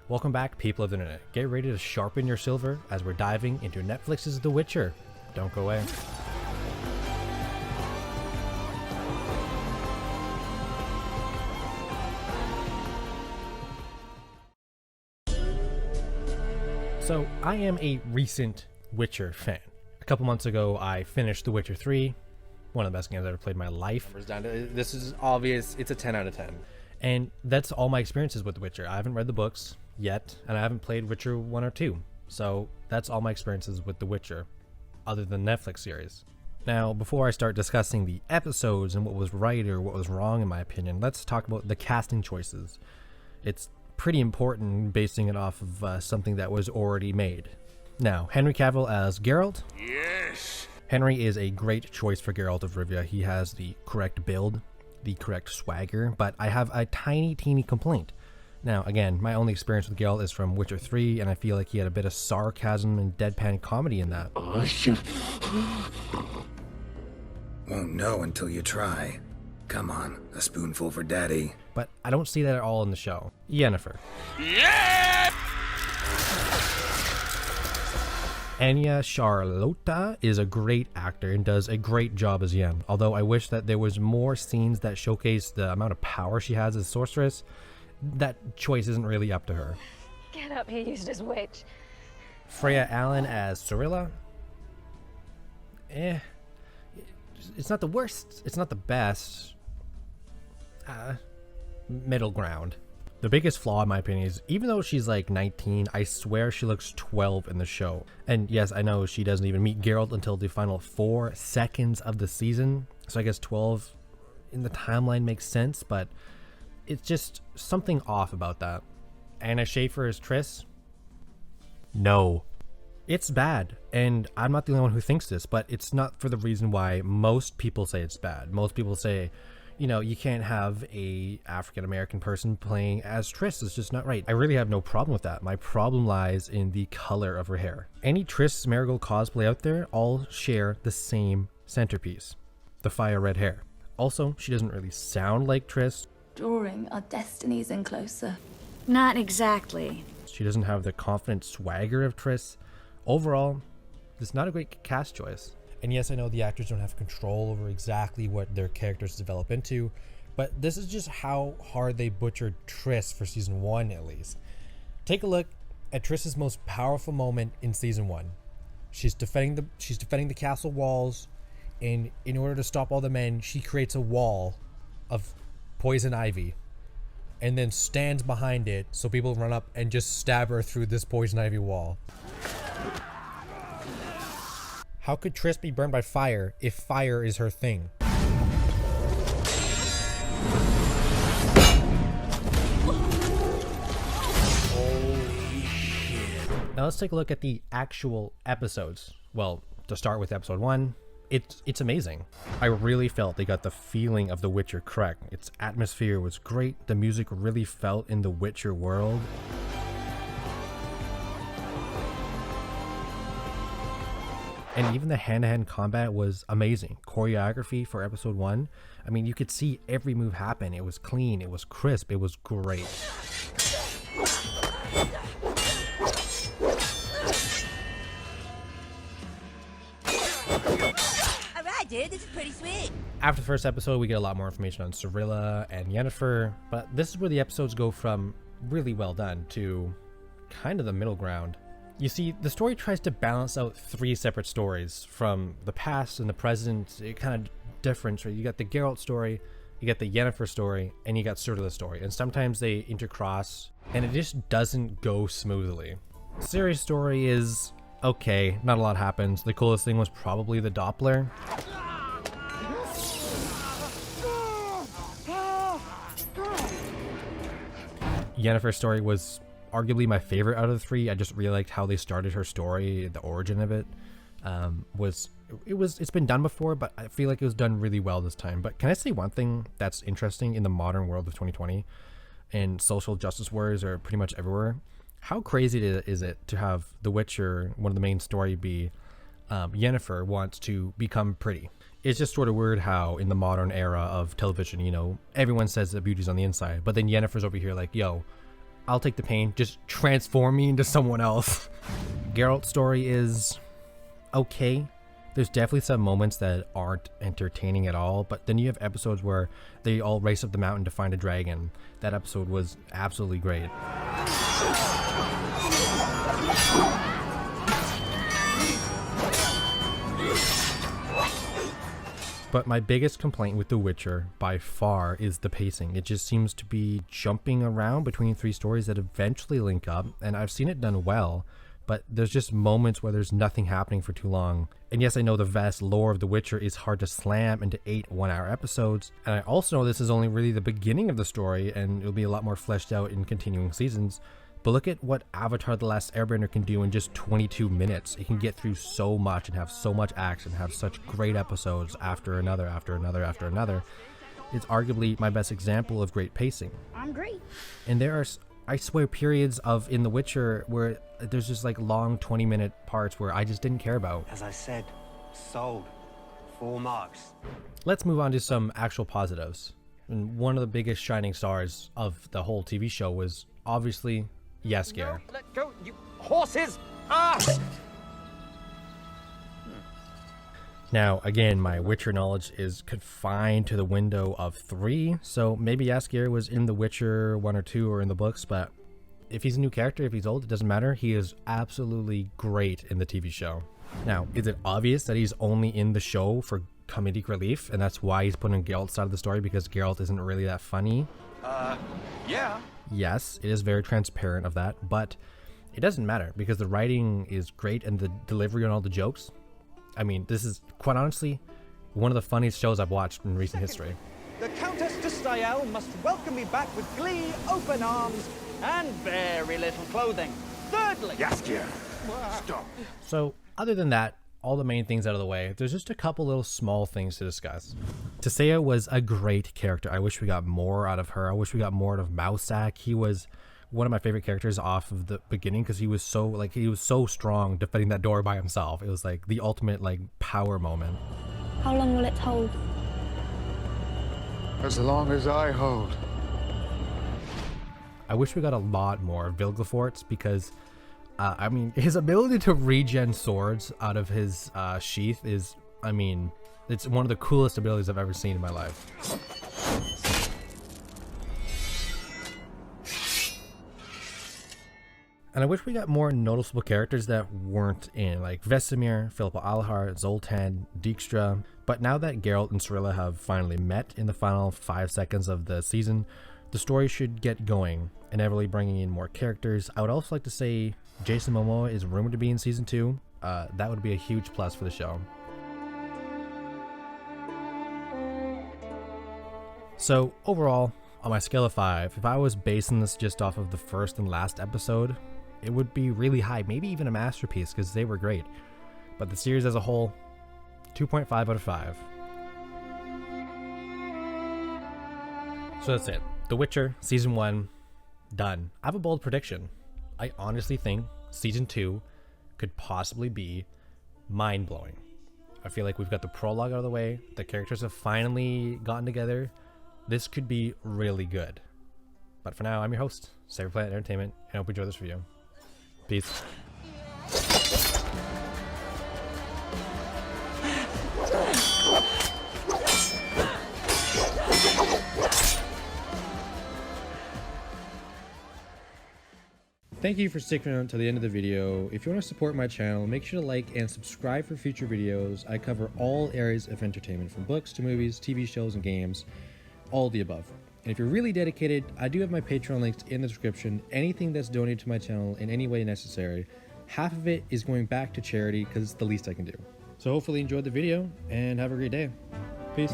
Welcome back, people of the internet. Get ready to sharpen your silver as we're diving into Netflix's The Witcher. Don't go away. So, I am a recent Witcher fan. A couple months ago, I finished The Witcher 3, one of the best games I've ever played in my life. This is obvious. It's a 10 out of 10. And that's all my experiences with The Witcher. I haven't read the books yet, and I haven't played Witcher 1 or 2. So that's all my experiences with The Witcher, other than the Netflix series. Now, before I start discussing the episodes and what was right or what was wrong in my opinion, let's talk about the casting choices. It's pretty important basing it off of something that was already made. Now, Henry Cavill as Geralt. Yes! Henry is a great choice for Geralt of Rivia. He has the correct build, the correct swagger, but I have a teeny complaint. Now, again, my only experience with Geralt is from Witcher 3, and I feel like he had a bit of sarcasm and deadpan comedy in that. Won't know until you try. Come on, a spoonful for daddy. But I don't see that at all in the show. Yennefer. Yeah! Anya Charlotta is a great actor and does a great job as Yen, although I wish that there was more scenes that showcase the amount of power she has as sorceress. That choice isn't really up to her. Get up, he used his witch. Freya Allen as Cirilla. It's not the worst, it's not the best. Middle ground. The biggest flaw in my opinion is, even though she's like 19, I swear she looks 12 in the show. And yes, I know she doesn't even meet Geralt until the final 4 seconds of the season, so I guess 12 in the timeline makes sense, but it's just something off about that. Anna Schaefer as Triss? No. It's bad, and I'm not the only one who thinks this, but it's not for the reason why most people say it's bad. Most people say, you know, you can't have a African-American person playing as Triss. It's just not right. I really have no problem with that. My problem lies in the color of her hair. Any Triss Marigold cosplay out there all share the same centerpiece, the fire red hair. Also, she doesn't really sound like Triss. Drawing our destinies in closer. Not exactly. She doesn't have the confident swagger of Triss. Overall, it's not a great cast choice. And yes, I know the actors don't have control over exactly what their characters develop into, but this is just how hard they butchered Triss for season 1 at least. Take a look at Triss's most powerful moment in season 1. She's defending the castle walls, and in order to stop all the men, she creates a wall of poison ivy and then stands behind it so people run up and just stab her through this poison ivy wall. How could Triss be burned by fire if fire is her thing? Holy shit. Now let's take a look at the actual episodes. Well, to start with episode 1, it's amazing. I really felt they got the feeling of The Witcher correct. Its atmosphere was great. The music really felt in the Witcher world. And even the hand-to-hand combat was amazing. Choreography for episode 1, I mean, you could see every move happen. It was clean, it was crisp, it was great. Alright, dude, this is pretty sweet. After the first episode, we get a lot more information on Cirilla and Yennefer, but this is where the episodes go from really well done to kind of the middle ground. You see, the story tries to balance out 3 separate stories from the past and the present. It kind of different. Right? You got the Geralt story, you got the Yennefer story, and you got Cirilla's story. And sometimes they intercross, and it just doesn't go smoothly. Ciri's story is okay. Not a lot happens. The coolest thing was probably the Doppler. Yennefer's story was arguably my favorite out of the 3. I just really liked how they started her story. The origin of it it's been done before, but I feel like it was done really well this time. But can I say one thing that's interesting in the modern world of 2020 and social justice warriors are pretty much everywhere? How crazy is it to have The Witcher, one of the main story, be Yennefer wants to become pretty? It's just sort of weird how in the modern era of television, you know, everyone says that beauty's on the inside, but then Yennefer's over here like, yo, I'll take the pain. Just transform me into someone else. Geralt's story is okay. There's definitely some moments that aren't entertaining at all, but then you have episodes where they all race up the mountain to find a dragon. That episode was absolutely great. But my biggest complaint with The Witcher, by far, is the pacing. It just seems to be jumping around between three stories that eventually link up, and I've seen it done well, but there's just moments where there's nothing happening for too long. And yes, I know the vast lore of The Witcher is hard to slam into 8 one-hour episodes, and I also know this is only really the beginning of the story, and it'll be a lot more fleshed out in continuing seasons. But look at what Avatar: The Last Airbender can do in just 22 minutes. It can get through so much and have so much action, have such great episodes after another, after another, after another. It's arguably my best example of great pacing. I'm great. And there are, I swear, periods of in The Witcher where there's just like long 20-minute parts where I just didn't care about. As I said, sold. 4 marks. Let's move on to some actual positives. And one of the biggest shining stars of the whole TV show was obviously Jaskier. Let go, you horses! Ah! Now, again, my Witcher knowledge is confined to the window of 3, so maybe Jaskier was in The Witcher 1 or 2 or in the books, but if he's a new character, if he's old, it doesn't matter. He is absolutely great in the TV show. Now, is it obvious that he's only in the show for comedic relief, and that's why he's put on Geralt's side of the story, because Geralt isn't really that funny? Yeah. Yes, it is very transparent of that, but it doesn't matter because the writing is great and the delivery on all the jokes. I mean, this is, quite honestly, one of the funniest shows I've watched in recent history. The Countess de Stael must welcome me back with glee, open arms, and very little clothing. Thirdly... Jaskier, stop. So, other than that, all the main things out of the way, there's just a couple little small things to discuss. Tesea was a great character. I wish we got more out of her. I wish we got more out of Mousak. He was one of my favorite characters off of the beginning because he was so strong defending that door by himself. It was like the ultimate like power moment. How long will it hold? As long as I hold. I wish we got a lot more of Vilgefortz because I mean, his ability to regen swords out of his sheath is, I mean, it's one of the coolest abilities I've ever seen in my life. And I wish we got more noticeable characters that weren't in, like Vesemir, Philippa Alhar, Zoltan, Dijkstra. But now that Geralt and Cirilla have finally met in the final 5 seconds of the season, the story should get going, inevitably bringing in more characters. I would also like to say Jason Momoa is rumored to be in season 2. That would be a huge plus for the show. So overall, on my scale of 5, if I was basing this just off of the first and last episode, it would be really high, maybe even a masterpiece because they were great. But the series as a whole, 2.5 out of 5. So that's it. The Witcher, Season 1, done. I have a bold prediction. I honestly think Season 2 could possibly be mind-blowing. I feel like we've got the prologue out of the way. The characters have finally gotten together. This could be really good. But for now, I'm your host, Savory Planet Entertainment, and I hope you enjoy this review. Peace. Thank you for sticking around to the end of the video. If you want to support my channel, make sure to like and subscribe for future videos. I cover all areas of entertainment, from books to movies, TV shows, and games, all the above. And if you're really dedicated, I do have my Patreon links in the description. Anything that's donated to my channel in any way necessary, half of it is going back to charity because it's the least I can do. So hopefully you enjoyed the video and have a great day. Peace.